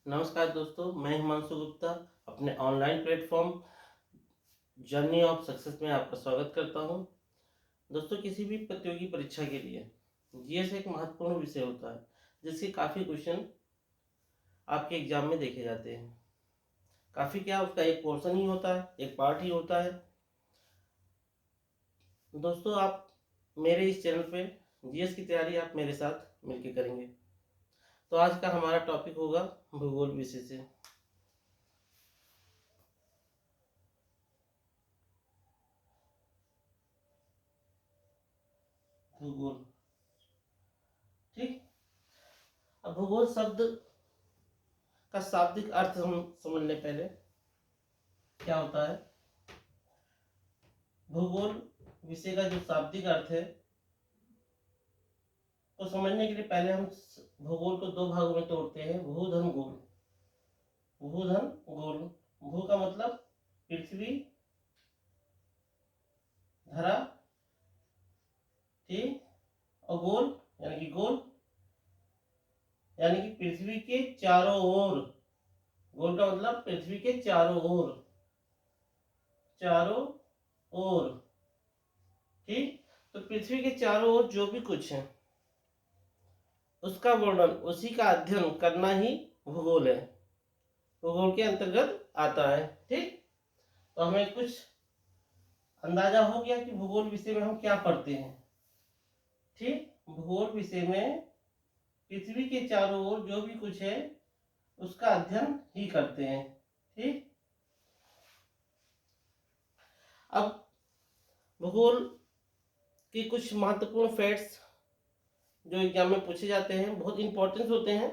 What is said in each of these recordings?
नमस्कार दोस्तों, मैं हिमांशु गुप्ता अपने online platform journey of success में आपका स्वागत करता हूं। दोस्तों, किसी भी प्रतियोगी परीक्षा के लिए जीएस एक महत्वपूर्ण विषय होता है जिसके काफ़ी क्वेश्चन आपके एग्जाम में देखे जाते हैं। काफ़ी क्या, उसका एक पोर्शन ही होता है, एक पार्ट ही होता है। दोस्तों, आप मेरे इस चैनल पे जीएस की तैयारी आप मेरे साथ मिलकर करेंगे। तो आज का हमारा टॉपिक होगा भूगोल विषय से। भूगोल, ठीक। अब भूगोल शब्द का शाब्दिक अर्थ हम समझ लें पहले क्या होता है। भूगोल विषय का जो शाब्दिक अर्थ है को समझने के लिए पहले हम भूगोल को दो भागों में तोड़ते हैं, भू धन गोल। भू धन गोल, भू का मतलब पृथ्वी, धरा, ठीक, और गोल यानी कि गोल यानी कि पृथ्वी के चारों ओर। गोल का मतलब पृथ्वी के चारों ओर, चारों ओर, ठीक। तो पृथ्वी के चारों ओर जो भी कुछ है उसका वर्णन, उसी का अध्ययन करना ही भूगोल है, भूगोल के अंतर्गत आता है, ठीक। तो हमें कुछ अंदाजा हो गया कि भूगोल विषय में हम क्या पढ़ते हैं, ठीक। भूगोल विषय में पृथ्वी के चारों ओर जो भी कुछ है उसका अध्ययन ही करते हैं, ठीक। अब भूगोल के कुछ महत्वपूर्ण फैक्ट्स जो एग्जाम में पूछे जाते हैं, बहुत इंपॉर्टेंट होते हैं,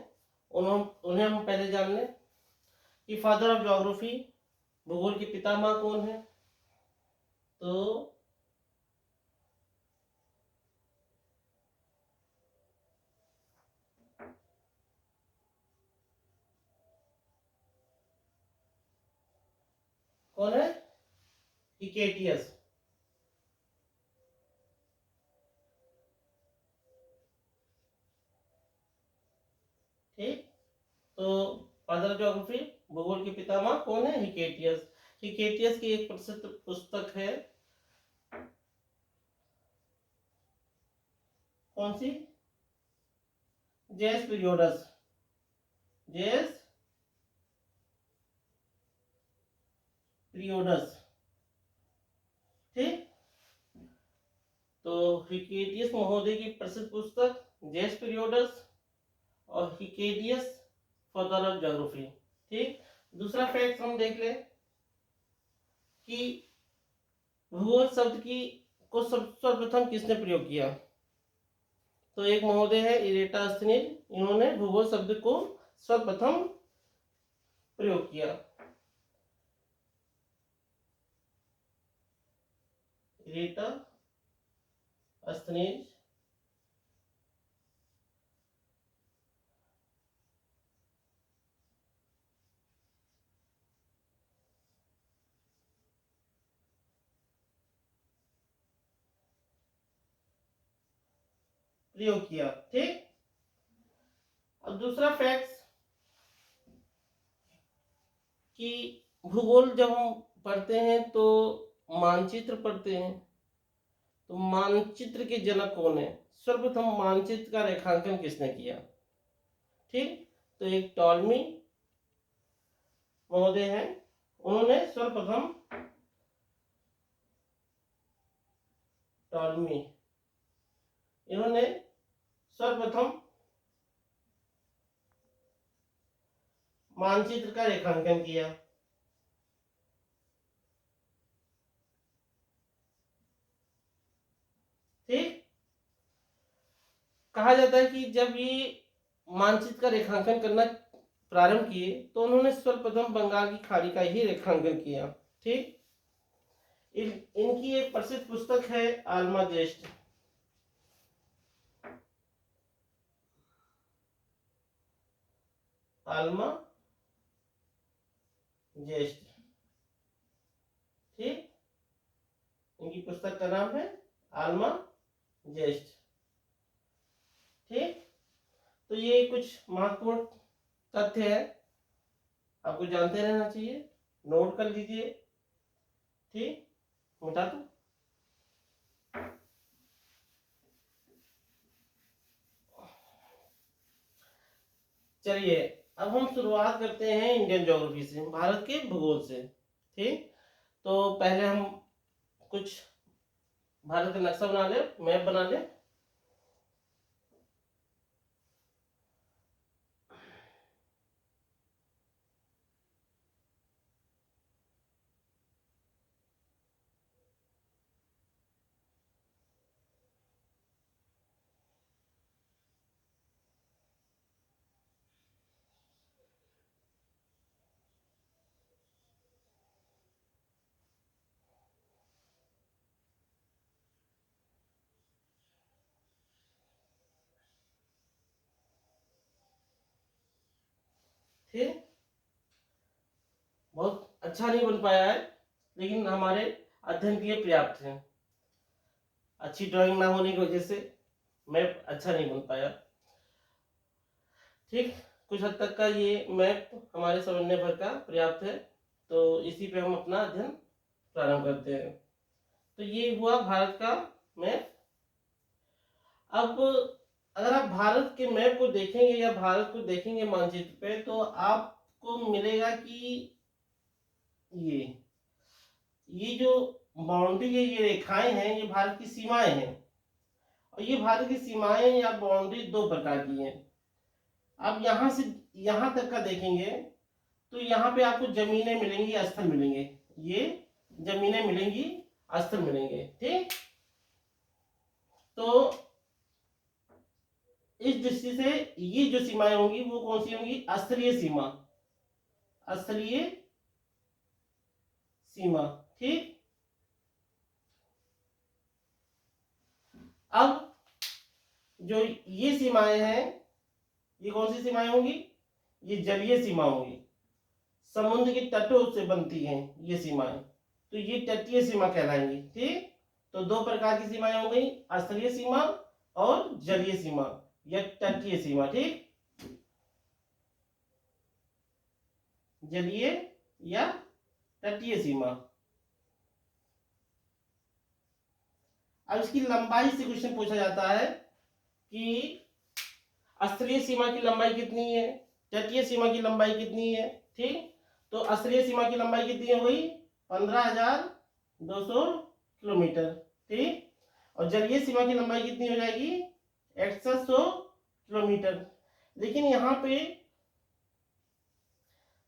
उन्हें हम पहले जान लें कि फादर ऑफ ज्योग्राफी, भूगोल के पितामह कौन है। तो कौन है? हिकेटियस, ठीक। तो फादर ऑफ ज्योग्राफी, भूगोल के पितामह कौन है? हिकेटियस। हिकेटियस की एक प्रसिद्ध पुस्तक है, कौन सी? जेस पीरियोडस, जेस पीरियोडस, ठीक। तो हिकेटियस महोदय की प्रसिद्ध पुस्तक जेस पीरियोडस और हिकेटियस फादर ऑफ ज्योग्राफी, ठीक। दूसरा फैक्ट हम देख ले कि भूगोल शब्द की को सर्वप्रथम किसने प्रयोग किया। तो एक महोदय है इरेटास्थनीज, इन्होंने भूगोल शब्द को सर्वप्रथम प्रयोग किया। इरेटास्थनीज प्रयोग किया, ठीक। अब दूसरा फैक्ट कि भूगोल जब हम पढ़ते हैं तो मानचित्र पढ़ते हैं, तो मानचित्र के जनक कौन है? सर्वप्रथम मानचित्र का रेखांकन किसने किया, ठीक। तो एक टॉलमी महोदय हैं, उन्होंने सर्वप्रथम, टॉलमी, इन्होंने सर्वप्रथम मानचित्र का रेखांकन किया, ठीक। कहा जाता है कि जब ये मानचित्र का रेखांकन करना प्रारंभ किए तो उन्होंने सर्वप्रथम बंगाल की खाड़ी का ही रेखांकन किया, ठीक। इनकी एक प्रसिद्ध पुस्तक है आल्मा जेस्ट, आल्मा जेस्ट, ठीक। इनकी पुस्तक का नाम है आल्मा जेस्ट, ठीक। तो ये कुछ महत्वपूर्ण तथ्य है आपको जानते रहना चाहिए, नोट कर लीजिए। ठीक, मिटा दो। चलिए अब हम शुरुआत करते हैं इंडियन ज्योग्राफी से, भारत के भूगोल से। ठीक, तो पहले हम कुछ भारत का नक्शा बना ले, मैप बना ले। ठीक, बहुत अच्छा नहीं बन पाया है, लेकिन हमारे अध्ययन के लिए पर्याप्त है। अच्छी ड्राइंग ना होने की वजह से मैप अच्छा नहीं बन पाया। ठीक, कुछ हद तक का ये मैप हमारे समझने भर का पर्याप्त है, तो इसी पे हम अपना अध्ययन प्रारंभ करते हैं। तो ये हुआ भारत का मैप। अब अगर आप भारत के मैप को देखेंगे या भारत को देखेंगे मानचित्र पे, तो आपको मिलेगा कि ये जो बाउंड्री है, ये रेखाएं हैं, ये भारत की सीमाएं हैं। और ये भारत की सीमाएं या बाउंड्री दो प्रकार की हैं। अब यहां से यहां तक का देखेंगे तो यहाँ पे आपको जमीनें मिलेंगी, स्थल मिलेंगे। ये जमीनें मिलेंगी, स्थल मिलेंगे। ठीक, तो इस दृष्टि से ये जो सीमाएं होंगी वो कौन सी होंगी? स्थलीय सीमा, स्थलीय सीमा। ठीक, अब जो ये सीमाएं हैं, ये कौन सी सीमाएं होंगी? ये जलीय सीमा होंगी, समुद्र के तटों से बनती हैं ये सीमाएं, तो ये तटीय सीमा कहलाएंगी। ठीक, तो दो प्रकार की सीमाएं हो गई, स्थलीय सीमा और जलीय सीमा या तटीय सीमा। ठीक, जलीय या तटीय सीमा। अब इसकी लंबाई से क्वेश्चन पूछा जाता है कि स्थलीय सीमा की लंबाई कितनी है, तटीय सीमा की लंबाई कितनी है। ठीक, तो स्थलीय सीमा की लंबाई कितनी हो गई? 15,200 किलोमीटर। ठीक, और जलीय सीमा की लंबाई कितनी हो जाएगी? 6100 किलोमीटर। लेकिन यहाँ पे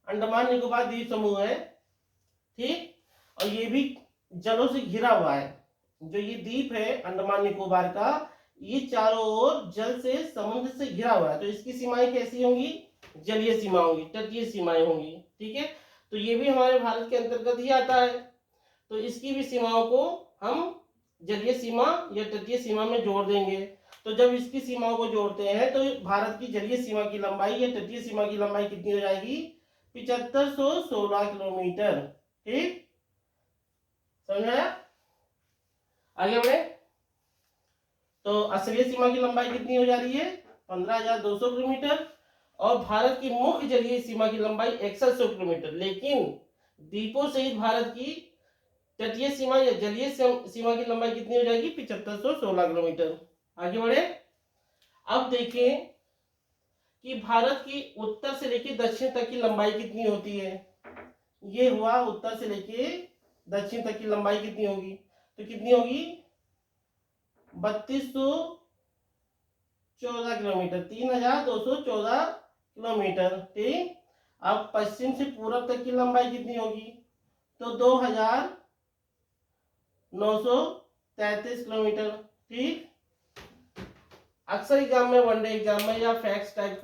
अंडमान निकोबार द्वीप समूह है। ठीक, और ये भी जलों से घिरा हुआ है। जो ये द्वीप है अंडमान निकोबार का, ये चारों ओर जल से, समुद्र से घिरा हुआ है, तो इसकी सीमाएं कैसी होंगी? जलीय सीमा होंगी, तटीय सीमाएं होंगी। ठीक है, तो ये भी हमारे भारत के अंतर्गत ही आता है, तो इसकी भी सीमाओं को हम जलीय सीमा या तटीय सीमा में जोड़ देंगे। तो जब इसकी सीमाओं को जोड़ते हैं तो भारत की जलीय सीमा की लंबाई या तटीय सीमा की लंबाई कितनी हो जाएगी? 7516 किलोमीटर। ठीक, समझ आया? आगे बढ़े तो स्थलीय सीमा की लंबाई कितनी हो जा रही है? 15,200 किलोमीटर। और भारत की मुख्य जलीय सीमा की लंबाई 6100 किलोमीटर। लेकिन द्वीपों सहित भारत की तटीय सीमा या जलीय सीमा की लंबाई कितनी हो जाएगी? 7516 किलोमीटर। आगे बढ़े, अब देखें कि भारत की उत्तर से लेकर दक्षिण तक की लंबाई कितनी होती है। ये हुआ उत्तर से लेके दक्षिण तक की लंबाई कितनी होगी? तो कितनी होगी? 3214 किलोमीटर, 3214 किलोमीटर। ठीक, अब पश्चिम से पूरब तक की लंबाई कितनी होगी? तो 2933 किलोमीटर। ठीक, अक्सर एग्जाम में, वनडे एग्जाम में या फैक्ट्स टाइप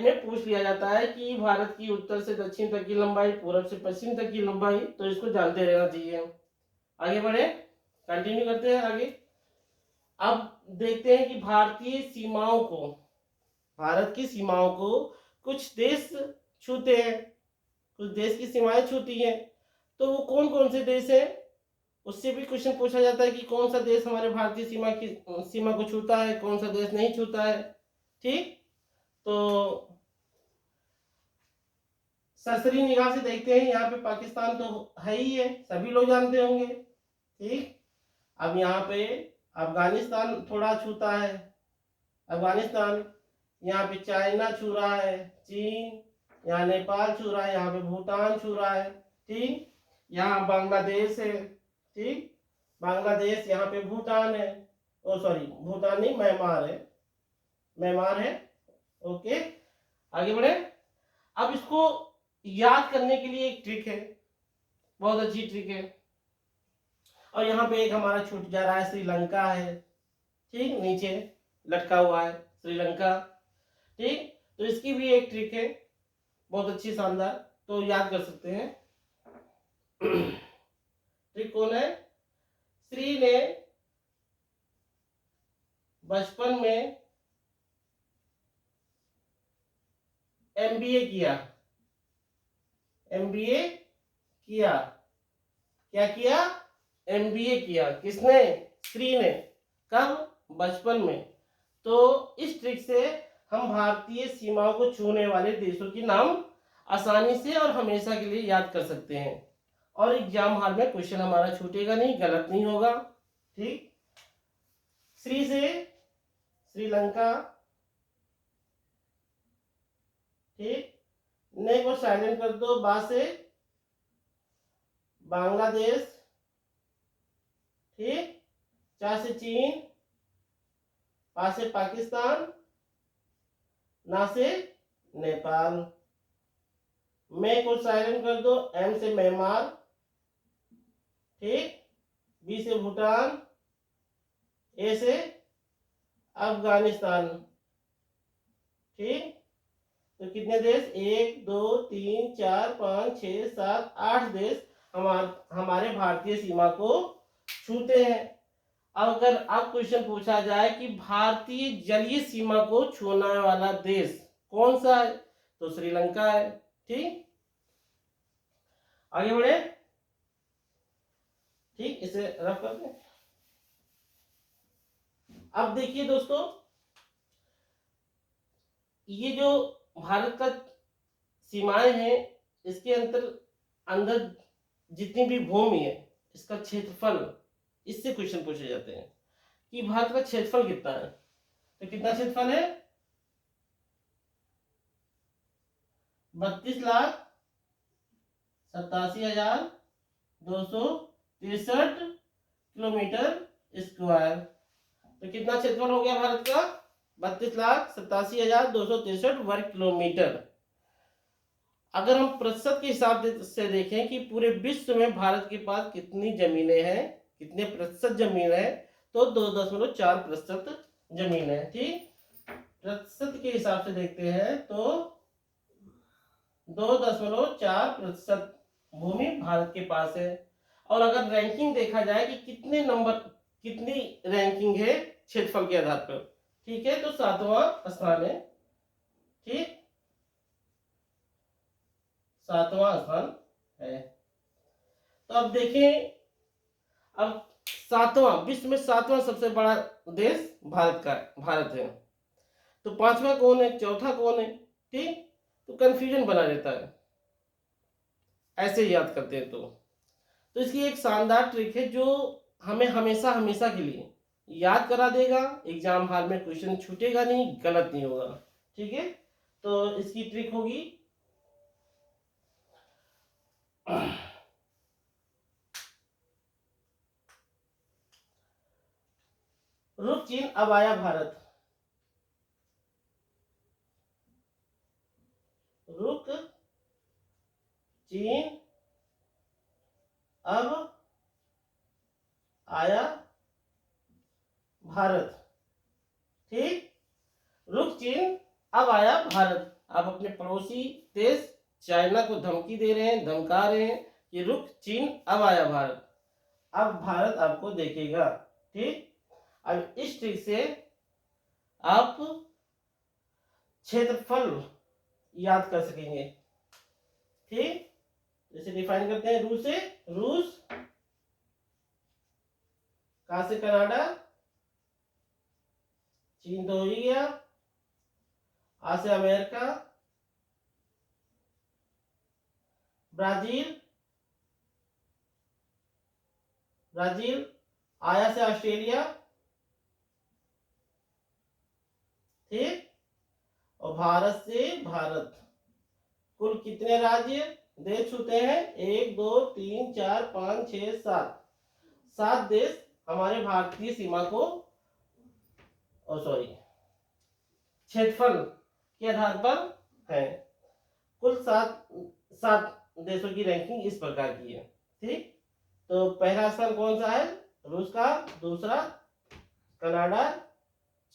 में पूछ लिया जाता है कि भारत की उत्तर से दक्षिण तक की लंबाई, पूरब से पश्चिम तक की लंबाई, तो इसको जानते रहना चाहिए। आगे बढ़े, कंटिन्यू करते हैं आगे। अब देखते हैं कि भारत की सीमाओं को कुछ देश छूते हैं, कुछ देश की सीमाएं छूती हैं, तो वो कौन कौन से देश हैं? उससे भी क्वेश्चन पूछा जाता है कि कौन सा देश हमारे भारतीय सीमा को छूता है, कौन सा देश नहीं छूता है। ठीक, तो ससरी निगाह से देखते हैं, यहाँ पे पाकिस्तान तो है ही है, सभी लोग जानते होंगे। ठीक, अब यहाँ पे अफगानिस्तान थोड़ा छूता है, अफगानिस्तान, यहाँ पे चाइना छू रहा है, चीन, यहाँ नेपाल छू रहा है, यहाँ पे भूटान छू रहा है। ठीक, यहाँ बांग्लादेश है। ठीक, बांग्लादेश, यहाँ पे भूटान है, ओ सॉरी भूटान नहीं, म्यांमार है, म्यांमार है। ओके, आगे बढ़े। अब इसको याद करने के लिए एक ट्रिक है, बहुत अच्छी ट्रिक है। और यहाँ पे एक हमारा छूट जा रहा है, श्रीलंका है। ठीक, नीचे लटका हुआ है श्रीलंका। ठीक, तो इसकी भी एक ट्रिक है, बहुत अच्छी शानदार, तो याद कर सकते हैं। ट्रिक कौन है? श्री ने बचपन में एमबीए किया, एमबीए किया, क्या किया? एमबीए किया। किसने? श्री ने। कब? बचपन में। तो इस ट्रिक से हम भारतीय सीमाओं को छूने वाले देशों के नाम आसानी से और हमेशा के लिए याद कर सकते हैं, और एग्जाम हॉल में क्वेश्चन हमारा छूटेगा नहीं, गलत नहीं होगा। ठीक, श्री से श्रीलंका, ठीक, ने को साइलेंट कर दो, बा से बांग्लादेश, ठीक, चा से चीन, पा से पाकिस्तान, ना से नेपाल, मैं को साइलेंट कर दो, एम से म्यांमार, ठीक, बी से भूटान, ए से अफगानिस्तान। ठीक, तो कितने देश? 1 2 3 4 5 6 7 8 देश हमारे भारतीय सीमा को छूते हैं। अगर अब क्वेश्चन पूछा जाए कि भारतीय जलीय सीमा को छूने वाला देश कौन सा है, तो श्रीलंका है। ठीक, आगे बढ़े। ठीक, इसे रफ कर दें। अब देखिए दोस्तों, ये जो भारत का सीमाएं हैं, इसके अंदर जितनी भी भूमि है, इसका क्षेत्रफल, इससे क्वेश्चन पूछे जाते हैं कि भारत का क्षेत्रफल कितना है। तो कितना क्षेत्रफल है? 32,87,263 किलोमीटर स्क्वायर। तो कितना क्षेत्रफल हो गया भारत का? 32,87,263 वर्ग किलोमीटर। अगर हम प्रतिशत के हिसाब से देखें कि पूरे विश्व में भारत के पास कितनी जमीनें हैं, कितने प्रतिशत जमीन है, तो 2.4% जमीन है। ठीक, प्रतिशत के हिसाब से देखते हैं तो 2.4% भूमि भारत के पास है। और अगर रैंकिंग देखा जाए कि कितनी रैंकिंग है क्षेत्रफल के आधार पर, ठीक है, तो 7वां स्थान है। ठीक, 7वां स्थान है। तो अब देखें, अब विश्व में 7वां सबसे बड़ा देश भारत है। तो 5वां कौन है, चौथा कौन है? ठीक, तो कंफ्यूजन बना रहता है, ऐसे याद करते हैं। तो इसकी एक शानदार ट्रिक है जो हमें हमेशा हमेशा के लिए याद करा देगा, एग्जाम हॉल में क्वेश्चन छूटेगा नहीं, गलत नहीं होगा। ठीक है, तो इसकी ट्रिक होगी, रुक चीन अब आया भारत, रुक चीन अब आया भारत। ठीक, रुक चीन अब आया भारत। आप अपने पड़ोसी देश चाइना को धमकी दे रहे हैं, धमका रहे हैं कि रुक चीन अब आया भारत, अब भारत आपको देखेगा। ठीक, अब इस ट्रिक से आप क्षेत्रफल याद कर सकेंगे। ठीक, जैसे डिफाइन करते हैं, रूस, कहां से कनाडा, चीन तो हो ही गया, आ से अमेरिका, ब्राजील, ब्राजील आया से ऑस्ट्रेलिया, ठीक, और भारत से भारत। कुल कितने राज्य देश होते हैं? 1 2 3 4 5 6 7, 7 देश हमारे भारतीय सीमा को, सॉरी, क्षेत्रफल के आधार पर है। कुल 7 देशों की रैंकिंग इस प्रकार की है, ठीक। तो पहला स्थान कौन सा है? रूस का, दूसरा Canada,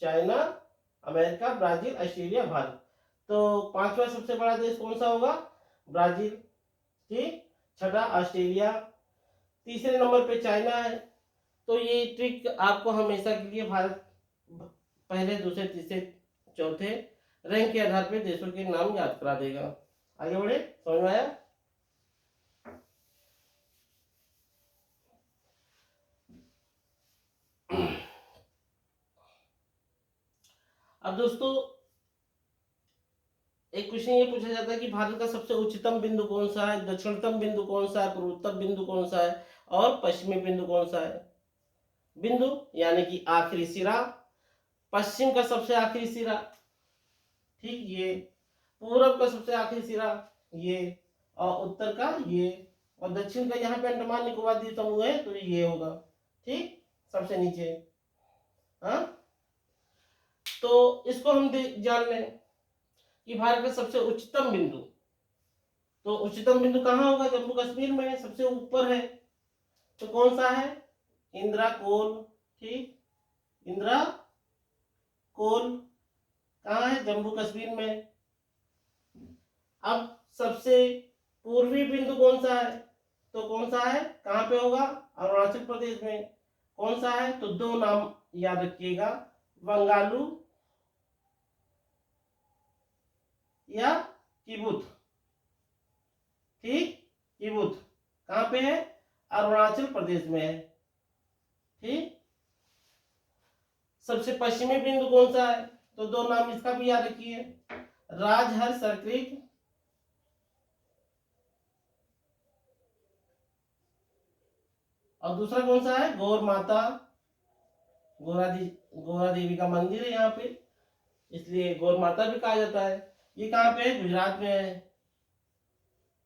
China, America, Brazil, Australia, Bharat. तो पांचवा सबसे बड़ा देश कौन सा होगा? ब्राजील, ठीक। छठा ऑस्ट्रेलिया, तीसरे नंबर पे चाइना है। तो ये ट्रिक आपको हमेशा के लिए भारत पहले, दूसरे, तीसरे, चौथे रैंक के आधार पे देशों के नाम याद करा देगा। आगे बढ़े, समझ में आया? अब दोस्तों एक क्वेश्चन ये पूछा जाता है कि भारत का सबसे उच्चतम बिंदु कौन सा है, दक्षिणतम बिंदु कौन सा है, पूर्वोत्तर बिंदु कौन सा है और पश्चिमी बिंदु कौन सा है। बिंदु यानी कि आखिरी सिरा, पश्चिम का सबसे आखिरी सिरा, ठीक, ये पूर्व का सबसे आखिरी सिरा ये, और उत्तर का ये, और दक्षिण का यहाँ पे अंडमान निकोबार द्वीप समूह है तो ये होगा, ठीक, सबसे नीचे। हाँ, तो इसको हम जान लें कि भारत का सबसे उच्चतम बिंदु, तो उच्चतम बिंदु कहाँ होगा? जम्मू कश्मीर में है, सबसे ऊपर है। तो कौन सा है? इंदिरा कोल, ठीक, इंदिरा कोल कहाँ है? जम्मू कश्मीर में। अब सबसे पूर्वी बिंदु कौन सा है? तो कौन सा है, कहाँ पे होगा? अरुणाचल प्रदेश में। कौन सा है? तो दो नाम याद रखिएगा, बंगालू या किबुथ, ठीक, किबुथ कहाँ पे है? अरुणाचल प्रदेश में है, ठीक। सबसे पश्चिमी बिंदु कौन सा है? तो दो नाम इसका भी याद रखिए, राजहर सर्किट और दूसरा कौन सा है? गौर माता, गौरा देवी का मंदिर है यहाँ पे, इसलिए गौर माता भी कहा जाता है। ये कहाँ पे है? गुजरात में है,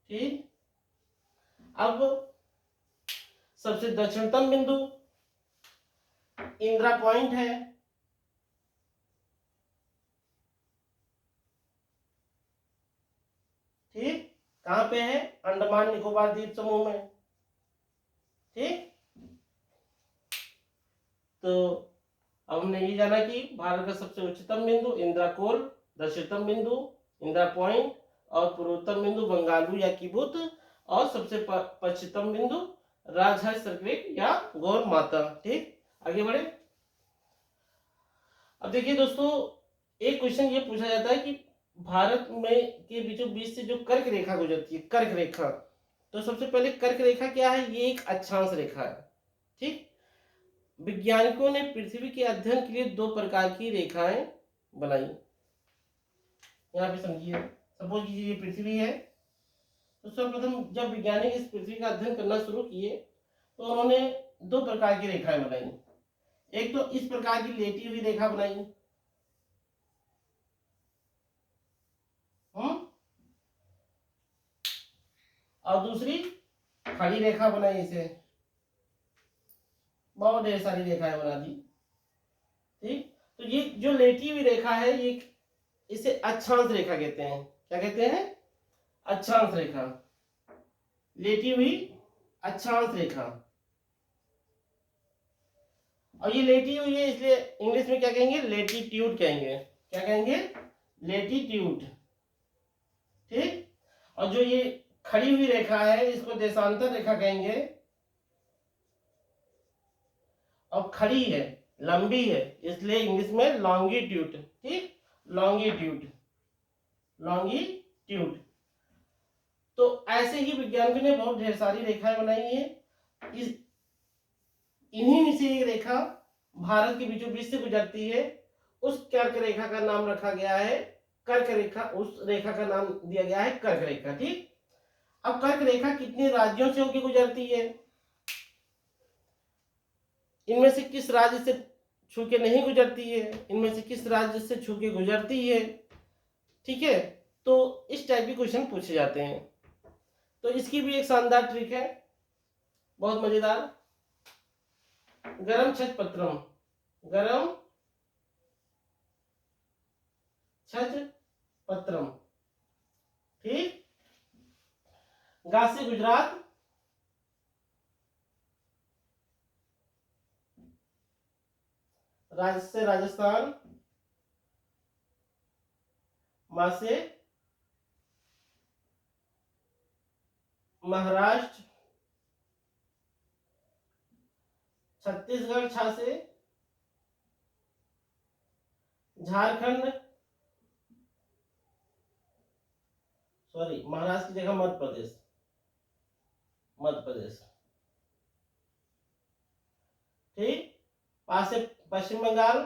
ठीक। अब सबसे दक्षिणतम बिंदु इंदिरा पॉइंट है, ठीक, कहाँ पे है? अंडमान निकोबार द्वीप समूह में, ठीक। तो अब हमने ये जाना कि भारत का सबसे उच्चतम बिंदु इंदिरा कोल, दक्षिणतम बिंदु इंदिरा पॉइंट और पूर्वोत्तम बिंदु बंगालू या किबुत, और सबसे पश्चिमतम बिंदु राजहंस सर्किट या गौर माता, ठीक। आगे बढ़े। अब देखिए दोस्तों, एक क्वेश्चन ये पूछा जाता है कि भारत में के बीचों बीच से जो कर्क रेखा गुजरती है, कर्क रेखा, तो सबसे पहले कर्क रेखा क्या है? ये एक अक्षांश रेखा है, ठीक। वैज्ञानिकों ने पृथ्वी के अध्ययन के लिए दो प्रकार की रेखाएं बनाई। यहाँ पे समझिए, सपोज कीजिए ये पृथ्वी है, तो सर्वप्रथम जब वैज्ञानिक इस पृथ्वी का अध्ययन करना शुरू किए तो उन्होंने दो प्रकार की रेखाएं बनाई। एक तो इस प्रकार की लेटी हुई रेखा बनाई, और दूसरी खड़ी रेखा बनाई। इसे बहुत ढेर सारी रेखाएं बना दी, ठीक। तो ये जो लेटी हुई रेखा है, ये इसे अक्षांश रेखा कहते हैं। क्या कहते हैं? अक्षांश रेखा, लेटी हुई अक्षांश रेखा। और ये लेटी हुई है, इसलिए इंग्लिश में क्या कहेंगे? लेटीट्यूड कहेंगे। क्या कहेंगे? लेटीट्यूड, ठीक। और जो ये खड़ी हुई रेखा है, इसको देशांतर रेखा कहेंगे। और खड़ी है, लंबी है, इसलिए इंग्लिश में लॉन्गिट्यूड, ठीक, लॉन्गिट्यूड, लॉन्गिट्यूड। तो ऐसे ही विज्ञानियों ने बहुत ढेर सारी रेखाएं बनाई है। इस इन्हीं में से एक रेखा भारत के बीचों बीच से गुजरती है, उस कर्क रेखा का नाम रखा गया है कर्क रेखा, उस रेखा का नाम दिया गया है कर्क रेखा, ठीक। अब कर्क रेखा कितने राज्यों से होकर गुजरती है, इनमें से किस राज्य से छू के नहीं गुजरती है, इनमें से किस राज्य से छू के गुजरती है। ठीक है, तो इस टाइप के क्वेश्चन पूछे जाते हैं। तो इसकी भी एक शानदार ट्रिक है, बहुत मजेदार। गरम छत पत्रम, गरम छत पत्रम। ठीक, गा से गुजरात, राज से राजस्थान, मा से महाराष्ट्र, छत्तीसगढ़, छा से झारखंड, सॉरी महाराष्ट्र की जगह मध्य प्रदेश, मध्य प्रदेश। ठीक, पा से पश्चिम बंगाल,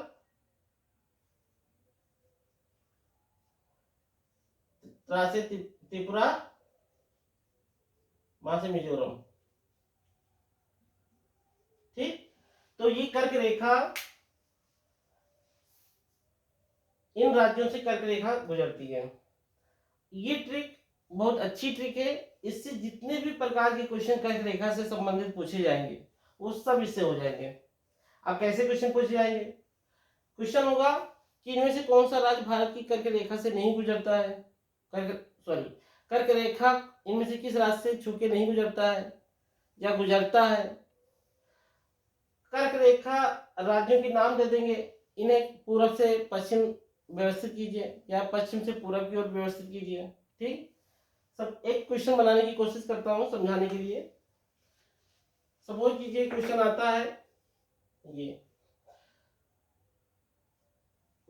त्रा से त्रिपुरा, मा से मिजोरम। ठीक, तो ये कर्क रेखा इन राज्यों से कर्क रेखा गुजरती है। ये ट्रिक बहुत अच्छी ट्रिक है, इससे जितने भी प्रकार के क्वेश्चन कर्क रेखा से संबंधित पूछे जाएंगे वो सब इससे हो जाएंगे। अब कैसे क्वेश्चन पूछे जाएंगे, क्वेश्चन होगा कि इनमें से कौन सा राज्य भारत की कर्क रेखा से नहीं गुजरता है, कर्क रेखा इनमें से किस राज्य से छू के नहीं गुजरता है या गुजरता है। कर्क रेखा राज्यों के नाम दे देंगे, इन्हें पूरब से पश्चिम व्यवस्थित कीजिए या पश्चिम से पूरब की ओर व्यवस्थित कीजिए। ठीक, सब एक क्वेश्चन बनाने की कोशिश करता हूं समझाने के लिए। सपोज कीजिए क्वेश्चन आता है ये,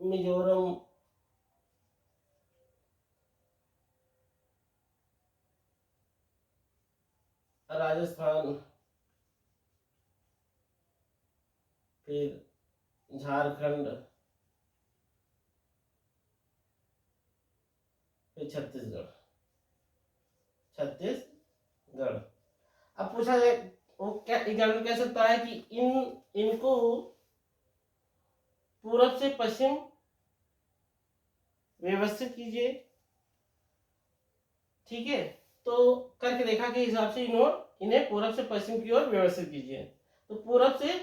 मिजोरम राजस्थान, फिर झारखंड, फिर छत्तीसगढ़, छत्तीसगढ़। अब पूछा जाए, वो क्या एग्जाम्पल कह सकता है कि इनको पूरब से पश्चिम व्यवस्थित कीजिए। ठीक है, तो कर्क रेखा के हिसाब से इन्हें पूरब से पश्चिम की ओर व्यवस्थित कीजिए। तो पूरब से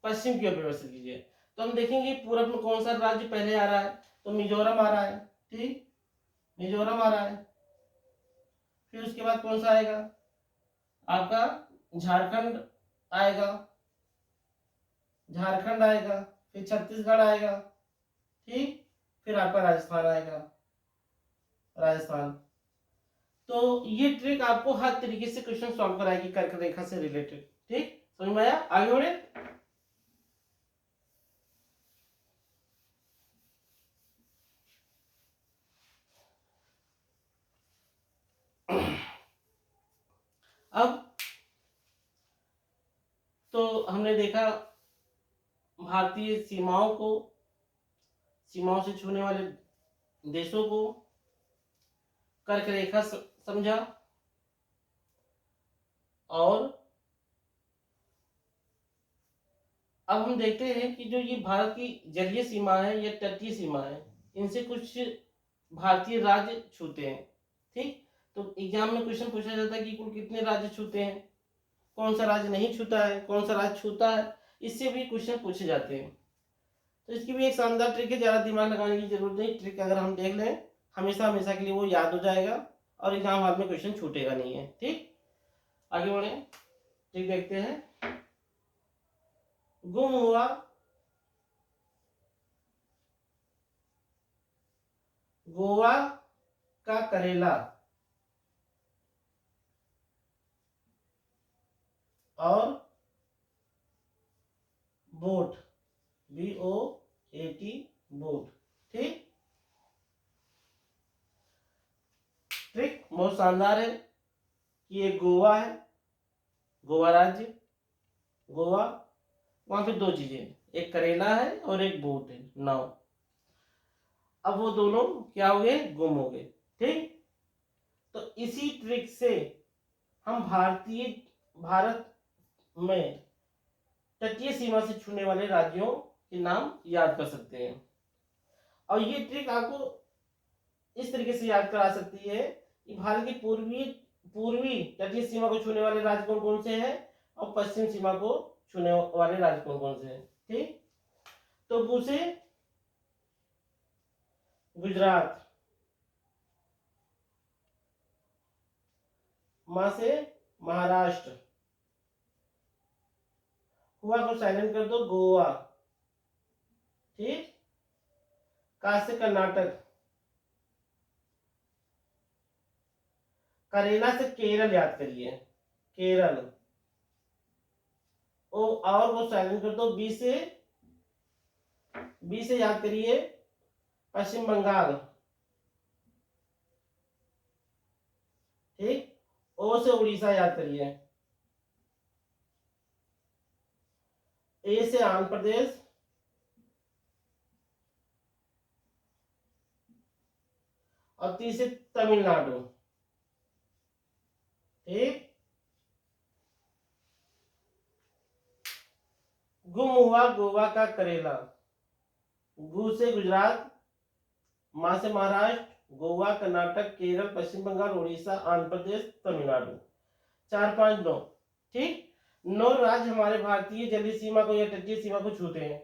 पश्चिम की ओर व्यवस्थित कीजिए, तो हम देखेंगे पूरब में कौन सा राज्य पहले आ रहा है, तो मिजोरम आ रहा है। ठीक, मिजोरम आ रहा है। फिर उसके बाद कौन सा आएगा आपका, झारखंड आएगा, झारखंड आएगा, फिर छत्तीसगढ़ आएगा। ठीक, फिर आपका राजस्थान आएगा, राजस्थान। तो ये ट्रिक आपको हर तरीके से क्वेश्चन सॉल्व कराएगी कर्क रेखा से रिलेटेड। ठीक, समझ में आया, आगे बढ़े। अब तो हमने देखा भारतीय सीमाओं से छूने वाले देशों को, कर्क रेखा समझा, और अब हम देखते हैं कि जो ये भारत की जलीय सीमा है या तटीय सीमा है, इनसे कुछ भारतीय राज्य छूते हैं। ठीक, तो एग्जाम में क्वेश्चन पूछा जाता है कि कुल कितने राज्य छूते हैं, कौन सा राज्य नहीं छूता है, कौन सा राज्य छूता है, इससे भी क्वेश्चन पूछे जाते हैं। तो इसकी भी एक शानदार ट्रिक है, ज़्यादा दिमाग लगाने की जरूरत नहीं। ट्रिक अगर हम देख लें हमेशा हमेशा के लिए वो याद हो जाएगा और एग्जाम हॉल में क्वेश्चन छूटेगा नहीं है। ठीक, आगे बढ़े, ट्रिक देखते हैं। गुम हुआ, गोवा का करेला, और बोट, BOAT, बोट। ठीक, ट्रिक बहुत शानदार है कि ये गोवा है, गोवा राज्य, गोवा, वहां पे दो चीजें, एक करेला है और एक बोट है, नाव। अब वो दोनों क्या हो गए, गुम हो गए। ठीक, तो इसी ट्रिक से हम भारत में तटीय सीमा से छूने वाले राज्यों के नाम याद कर सकते हैं। और ये ट्रिक आपको इस तरीके से याद करा सकती है कि भारत की पूर्वी तटीय सीमा को छूने वाले राज्य कौन कौन से हैं और पश्चिम सीमा को छूने वाले राज्य कौन कौन से हैं। ठीक, तो बू से गुजरात, मां से महाराष्ट्र, हुआ को साइलेंट कर दो गोवा, ठीक, का से कर्नाटक, करेला से केरल याद करिए, केरल, और वो साइलेंट कर दो बी से याद करिए पश्चिम बंगाल, ठीक, ओ से उड़ीसा याद करिए, ए से आंध्र प्रदेश, और ती से तमिलनाडु, ठीक। गुम हुआ गोवा का करेला, गु से गुजरात, मां से महाराष्ट्र, गोवा, कर्नाटक, केरल, पश्चिम बंगाल, उड़ीसा, आंध्र प्रदेश, तमिलनाडु, 4 5 9, ठीक। 9 राज्य हमारे भारतीय जलीय सीमा को या तटीय सीमा को छूते हैं।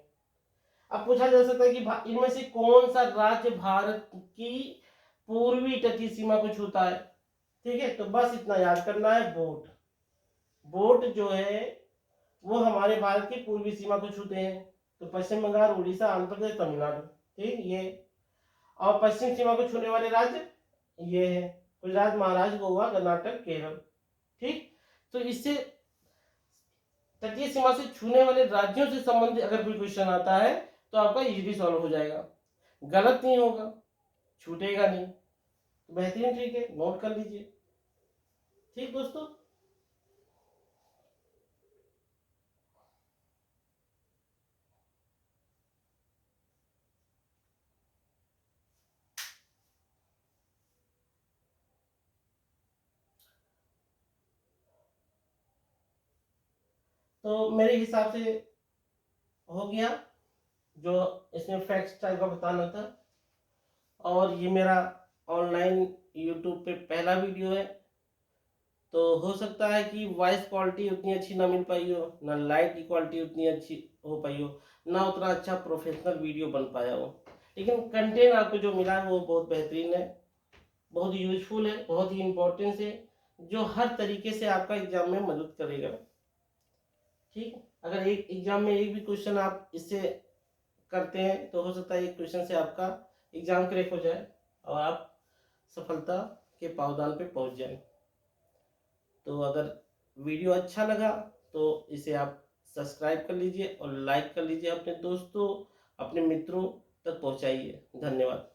अब पूछा जा सकता है कि इनमें से कौन सा राज्य भारत की पूर्वी तटीय सीमा को छूता है। ठीक है, तो बस इतना याद करना है, बोट जो है वो हमारे भारत की पूर्वी सीमा को छूते हैं। तो पश्चिम बंगाल, उड़ीसा, आंध्र प्रदेश, तमिलनाडु, ठीक, ये। और पश्चिम सीमा को छूने वाले राज्य ये है गुजरात, महाराष्ट्र, गोवा, कर्नाटक, केरल, ठीक। तो इससे तटीय सीमा से छूने वाले राज्यों से संबंधित अगर कोई क्वेश्चन आता है तो आपका इजीली सॉल्व हो जाएगा, गलत नहीं होगा, छूटेगा नहीं। बेहतरीन ट्रिक है, नोट कर लीजिए। ठीक दोस्तों, तो मेरे हिसाब से हो गया जो इसमें फैक्ट्स टाइप का बताना था। और ये मेरा ऑनलाइन यूट्यूब पे पहला वीडियो है, तो हो सकता है कि वॉइस क्वालिटी उतनी अच्छी ना मिल पाई हो, ना लाइट की क्वालिटी उतनी अच्छी हो पाई हो, ना उतना अच्छा प्रोफेशनल वीडियो बन पाया हो, लेकिन कंटेंट आपको जो मिला है वो बहुत बेहतरीन है, बहुत यूजफुल है, बहुत ही इम्पोर्टेंस है, जो हर तरीके से आपका एग्जाम में मदद करेगा। ठीक, अगर एक एग्जाम में एक भी क्वेश्चन आप इससे करते हैं तो हो सकता है एक क्वेश्चन से आपका एग्जाम क्रैक हो जाए और आप सफलता के पावदान पे पहुंच जाए। तो अगर वीडियो अच्छा लगा तो इसे आप सब्सक्राइब कर लीजिए और लाइक कर लीजिए, अपने दोस्तों, अपने मित्रों तक पहुंचाइए। धन्यवाद।